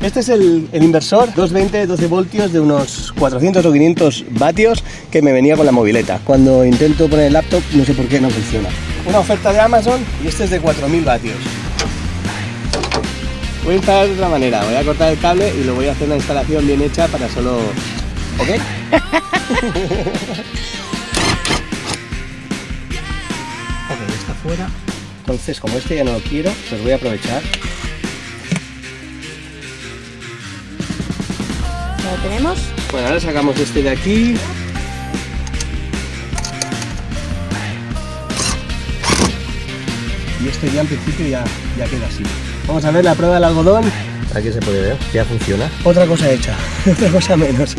Este es el inversor 220, 12 voltios de unos 400 o 500 vatios que me venía con la mobileta. Cuando intento poner el laptop no sé por qué no funciona. Una oferta de Amazon y este es de 4000 vatios. Voy a instalar de otra manera, voy a cortar el cable y lo voy a hacer una instalación bien hecha para solo... ¿Ok? Ok, está fuera. Entonces, como este ya no lo quiero, pues voy a aprovechar. ¿Lo tenemos? Bueno, ahora sacamos este de aquí. Y esto ya en principio ya queda así. Vamos a ver la prueba del algodón. Aquí se puede ver, ya funciona. Otra cosa hecha, otra cosa menos.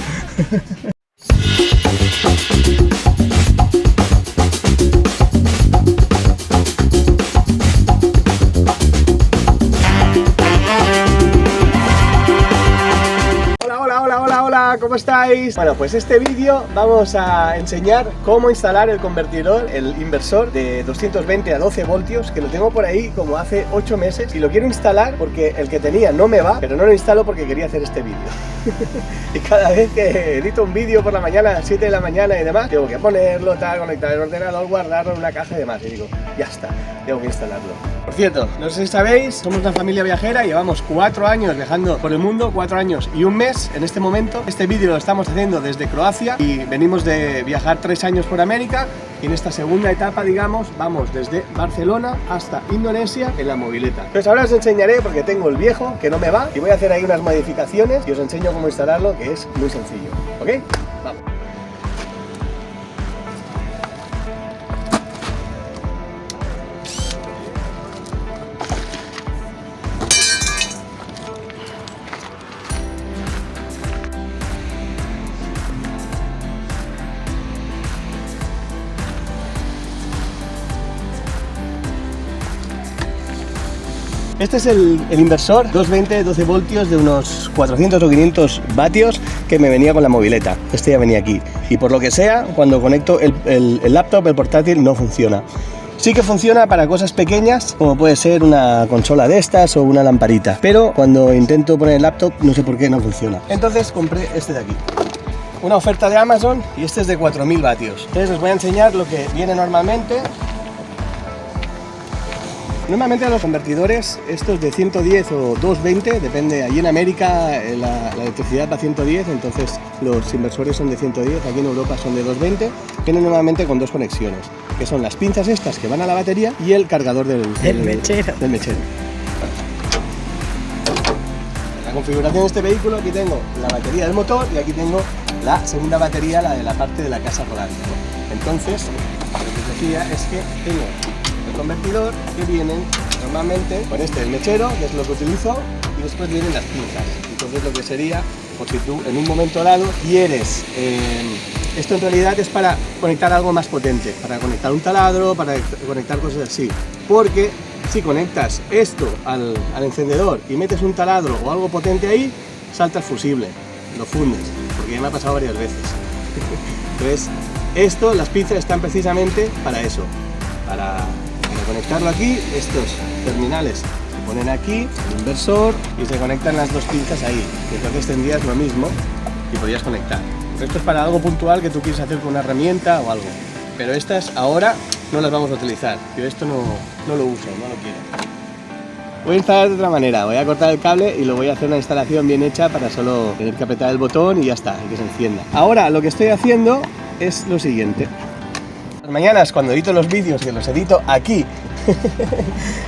¿Cómo estáis? Bueno, pues este vídeo vamos a enseñar cómo instalar el convertidor, el inversor de 220 a 12 voltios, que lo tengo por ahí como hace 8 meses y lo quiero instalar porque el que tenía no me va, pero no lo instalo porque quería hacer este vídeo. Y cada vez que edito un vídeo por la mañana, a las 7 de la mañana y demás, tengo que ponerlo, tal, conectar el ordenador, guardarlo en una caja y demás, y digo, ya está, tengo que instalarlo. Por cierto, no sé si sabéis, somos una familia viajera, llevamos 4 años viajando por el mundo, 4 años y un mes en este momento. Este vídeo lo estamos haciendo desde Croacia y venimos de viajar 3 años por América, y en esta segunda etapa, digamos, vamos desde Barcelona hasta Indonesia en la mobileta. Pues ahora os enseñaré, porque tengo el viejo que no me va, y voy a hacer ahí unas modificaciones y os enseño cómo instalarlo, que es muy sencillo, ¿ok? Vamos. Este es el inversor 220, 12 voltios de unos 400 o 500 vatios que me venía con la mobileta. Este ya venía aquí. Y por lo que sea, cuando conecto el laptop, el portátil, no funciona. Sí que funciona para cosas pequeñas, como puede ser una consola de estas o una lamparita. Pero cuando intento poner el laptop, no sé por qué no funciona. Entonces compré este de aquí. Una oferta de Amazon y este es de 4000 vatios. Entonces os voy a enseñar lo que viene normalmente. Normalmente a los convertidores, estos de 110 o 220, depende, allí en América la electricidad va a 110, entonces los inversores son de 110, aquí en Europa son de 220, vienen normalmente con 2 conexiones, que son las pinzas estas que van a la batería y el cargador del mechero. La configuración de este vehículo, aquí tengo la batería del motor y aquí tengo la segunda batería, la de la parte de la casa rodante, ¿no? Entonces, lo que os decía es que tengo el convertidor que vienen normalmente con este el mechero, que es lo que utilizo, y después vienen las pinzas. Entonces lo que sería, por si tú en un momento dado quieres, esto en realidad es para conectar algo más potente, para conectar un taladro, para conectar cosas así, porque si conectas esto al encendedor y metes un taladro o algo potente ahí, salta el fusible, lo fundes, porque ya me ha pasado varias veces. Entonces las pinzas están precisamente para eso, para conectarlo aquí. Estos terminales se ponen aquí, el inversor, y se conectan las 2 pinzas ahí, y entonces tendrías lo mismo y podrías conectar. Esto es para algo puntual que tú quieres hacer con una herramienta o algo, pero estas ahora no las vamos a utilizar. Yo esto no lo uso, no lo quiero. Voy a instalar de otra manera, voy a cortar el cable y lo voy a hacer una instalación bien hecha para solo tener que apretar el botón y ya está, y que se encienda. Ahora lo que estoy haciendo es lo siguiente. Las mañanas, cuando edito los vídeos, que los edito aquí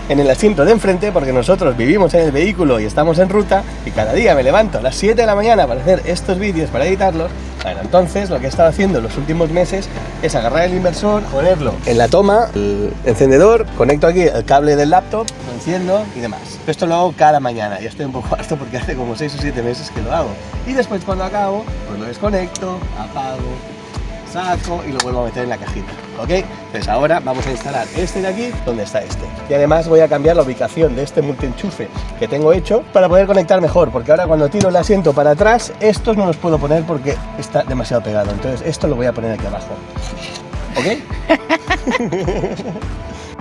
en el asiento de enfrente, porque nosotros vivimos en el vehículo y estamos en ruta, y cada día me levanto a las 7 de la mañana para hacer estos vídeos, para editarlos. Bueno, entonces lo que he estado haciendo en los últimos meses es agarrar el inversor, ponerlo en la toma, el encendedor, conecto aquí el cable del laptop, lo enciendo y demás. Esto lo hago cada mañana, ya estoy un poco harto porque hace como 6 o 7 meses que lo hago. Y después, cuando acabo, pues lo desconecto, apago, saco y lo vuelvo a meter en la cajita, ¿ok? Entonces ahora vamos a instalar este de aquí, donde está este. Y además voy a cambiar la ubicación de este multienchufe que tengo hecho para poder conectar mejor, porque ahora cuando tiro el asiento para atrás, estos no los puedo poner porque está demasiado pegado. Entonces esto lo voy a poner aquí abajo, ¿ok?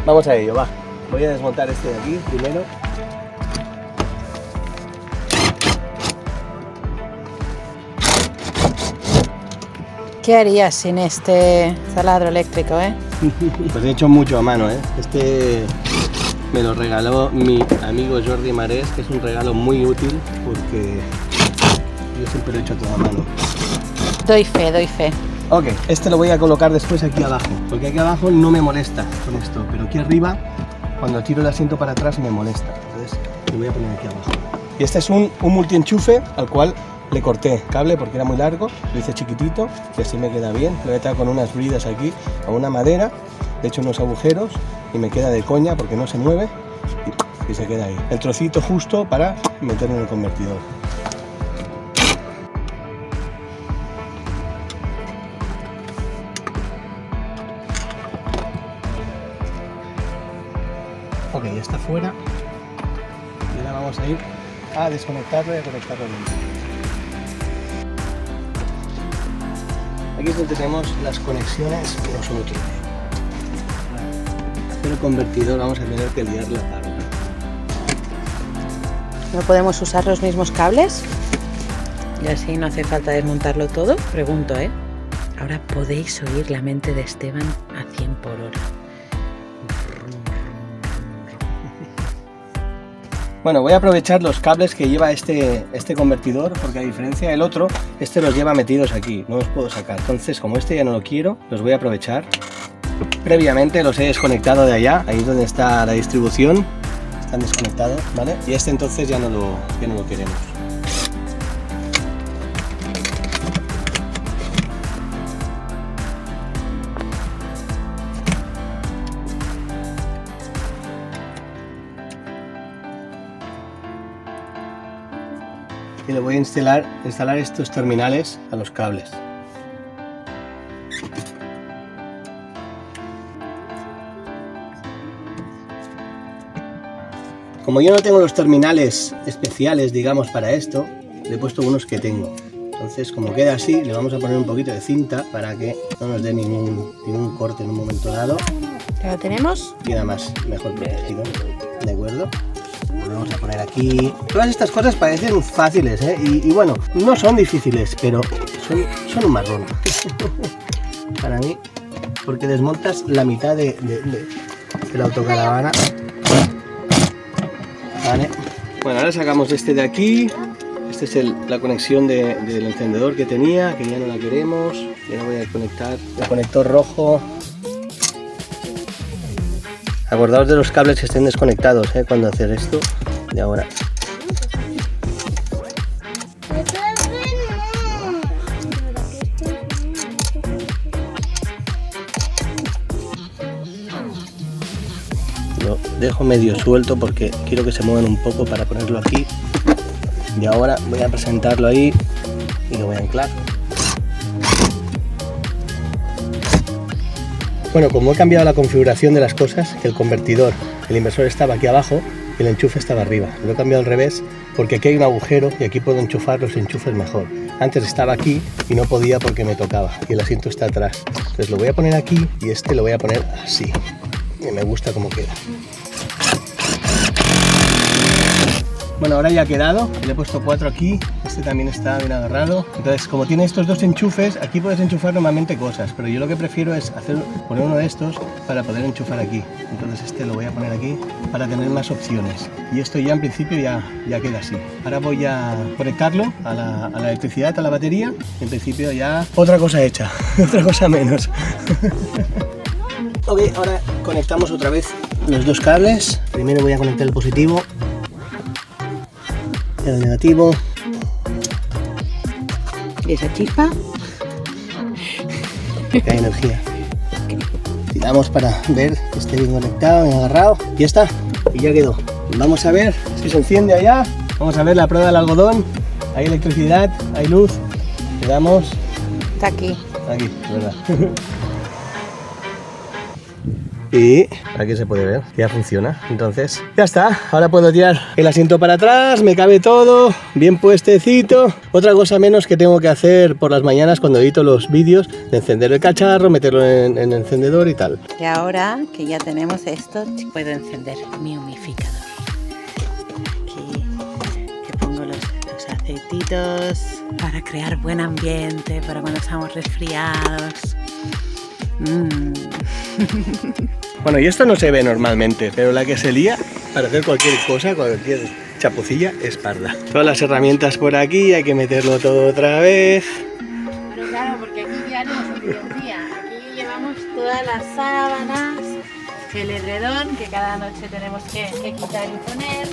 Vamos a ello, va. Voy a desmontar este de aquí primero. ¿Qué harías sin este taladro eléctrico, eh? Pues he hecho mucho a mano, ¿eh? Este me lo regaló mi amigo Jordi Marés, que es un regalo muy útil porque yo siempre lo he hecho todo a mano. Doy fe, doy fe. Ok, este lo voy a colocar después aquí abajo, porque aquí abajo no me molesta con esto, pero aquí arriba, cuando tiro el asiento para atrás me molesta. Entonces lo voy a poner aquí abajo. Y este es un multienchufe al cual le corté cable porque era muy largo, lo hice chiquitito y así me queda bien. Lo he atado con unas bridas aquí, con una madera, le he hecho unos agujeros y me queda de coña porque no se mueve y se queda ahí. El trocito justo para meterlo en el convertidor. Ok, ya está fuera y ahora vamos a ir a desconectarlo y a conectarlo bien. Aquí es donde tenemos las conexiones que no son útiles. Pero el convertidor vamos a tener que liar la parda. ¿No podemos usar los mismos cables? Y así no hace falta desmontarlo todo. Pregunto, ¿eh? Ahora podéis oír la mente de Esteban a 100 por hora. Bueno, voy a aprovechar los cables que lleva este convertidor, porque a diferencia del otro, este los lleva metidos aquí, no los puedo sacar. Entonces, como este ya no lo quiero, los voy a aprovechar. Previamente los he desconectado de allá, ahí donde está la distribución, están desconectados, ¿vale? Y este entonces ya no lo queremos. Y le voy a instalar estos terminales a los cables. Como yo no tengo los terminales especiales, digamos, para esto, le he puesto unos que tengo. Entonces, como queda así, le vamos a poner un poquito de cinta para que no nos dé ningún corte en un momento dado. ¿Ya lo tenemos? Queda mejor protegido, ¿de acuerdo? Lo vamos a poner aquí. Todas estas cosas parecen fáciles, ¿eh? Y bueno, no son difíciles, pero son un marrón para mí, porque desmontas la mitad de la autocaravana. Vale. Bueno, ahora sacamos este de aquí. Esta es la conexión del encendedor que tenía, que ya no la queremos. Y ahora voy a conectar el conector rojo. Acordaos de los cables que estén desconectados, cuando hacer esto. Y ahora. Lo dejo medio suelto porque quiero que se muevan un poco para ponerlo aquí. Y ahora voy a presentarlo ahí y lo voy a anclar. Bueno, como he cambiado la configuración de las cosas, el convertidor, el inversor estaba aquí abajo y el enchufe estaba arriba. Lo he cambiado al revés porque aquí hay un agujero y aquí puedo enchufar los enchufes mejor. Antes estaba aquí y no podía porque me tocaba y el asiento está atrás. Entonces lo voy a poner aquí y este lo voy a poner así. Y me gusta cómo queda. Bueno, ahora ya ha quedado, le he puesto 4 aquí, este también está bien agarrado. Entonces, como tiene estos dos enchufes, aquí puedes enchufar normalmente cosas, pero yo lo que prefiero es poner uno de estos para poder enchufar aquí. Entonces este lo voy a poner aquí para tener más opciones. Y esto ya en principio ya queda así. Ahora voy a conectarlo a la electricidad, a la batería, y en principio ya otra cosa hecha, otra cosa menos. Ok, ahora conectamos otra vez los dos cables. Primero voy a conectar el positivo. El negativo. ¿Y esa chispa? Que hay energía. Tiramos para ver que esté bien conectado, bien agarrado. Y ya está. Y ya quedó. Vamos a ver si se enciende allá. Vamos a ver la prueba del algodón. Hay electricidad, hay luz. Le damos. Está aquí. Aquí, ¿verdad? Y aquí se puede ver que ya funciona. Entonces ya está, ahora puedo tirar el asiento para atrás, me cabe todo bien puestecito. Otra cosa menos que tengo que hacer por las mañanas cuando edito los vídeos, de encender el cacharro, meterlo en el encendedor y tal. Y ahora que ya tenemos esto, puedo encender mi humidificador. Aquí que pongo los aceites. aceititos para crear buen ambiente, para cuando estamos resfriados. Bueno, y esto no se ve normalmente, pero la que se lía para hacer cualquier cosa, cualquier chapucilla, es parda. Todas las herramientas por aquí, hay que meterlo todo otra vez. Pero claro, porque aquí ya no es un día. Aquí llevamos todas las sábanas, el edredón, que cada noche tenemos que quitar y poner.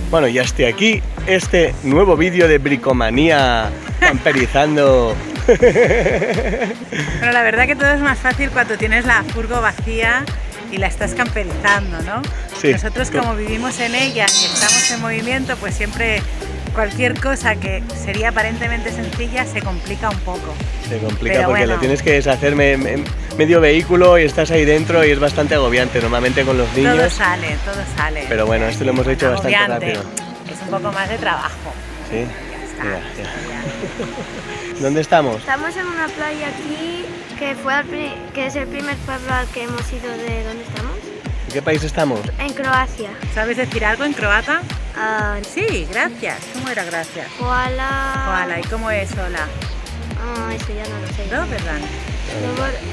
Bueno, ya estoy aquí, este nuevo vídeo de bricomanía camperizando. Pero la verdad que todo es más fácil cuando tienes la furgo vacía y la estás camperizando, ¿no? Sí. Nosotros como vivimos en ella y estamos en movimiento, pues siempre cualquier cosa que sería aparentemente sencilla se complica un poco. Se complica Pero porque bueno. lo tienes que deshacer medio vehículo y estás ahí dentro y es bastante agobiante normalmente con los niños. Todo sale. Pero bueno, esto lo hemos hecho bastante Agobiante. rápido. Es un poco más de trabajo. Sí. Ya está. Mira, ya. ¿Dónde estamos? Estamos en una playa aquí que es el primer pueblo al que hemos ido de donde estamos. ¿En qué país estamos? En Croacia. ¿Sabes decir algo en croata? Ah, Sí, gracias. ¿Cómo era gracias? Koala. Hola, ¿y cómo es hola? Eso ya no lo sé. ¿No, verdad?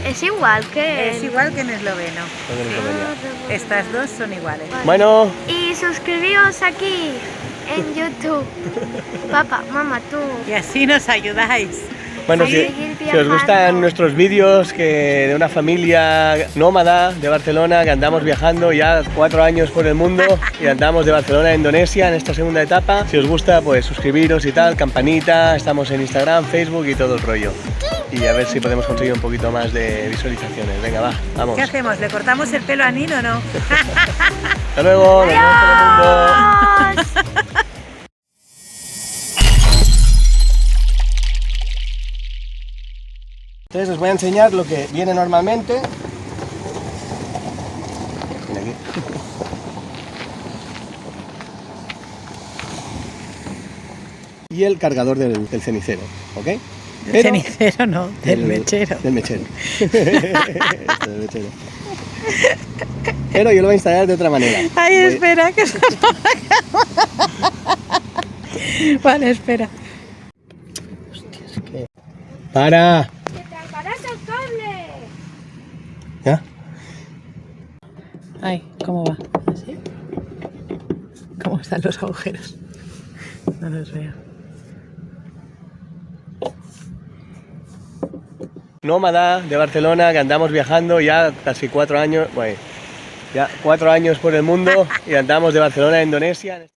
Es igual que. Es igual que en esloveno. ¿Dónde nos venía? Estas dos son iguales. Bueno, Y suscribíos aquí en YouTube. Papá, mamá, tú. Y así nos ayudáis. bueno, Sí, si seguir os viajando. gustan nuestros vídeos de una familia nómada de Barcelona, que andamos viajando ya 4 años por el mundo y andamos de Barcelona a Indonesia en esta segunda etapa. Si os gusta, pues suscribiros y tal, campanita, estamos en Instagram, Facebook y todo el rollo. Y a ver si podemos conseguir un poquito más de visualizaciones. Venga, va, vamos. ¿Qué hacemos? ¿Le cortamos el pelo a Nino o no? Hasta luego, nos vemos todo el mundo. Adiós. Entonces os voy a enseñar lo que viene normalmente. Mira aquí. Y el cargador del cenicero, ¿ok? Del cenicero no, del mechero. Del mechero. Esto, del mechero. Pero yo lo voy a instalar de otra manera. Ay, Voy- espera, que se nos acaba. Vale, espera. ¡Para! ¡Que te agarras el cable! ¿Ya? Ay, ¿cómo va? ¿Así? ¿Cómo están los agujeros? No los veo. Nómada de Barcelona, que andamos viajando ya casi 4 años, bueno, ya 4 años por el mundo y andamos de Barcelona a Indonesia.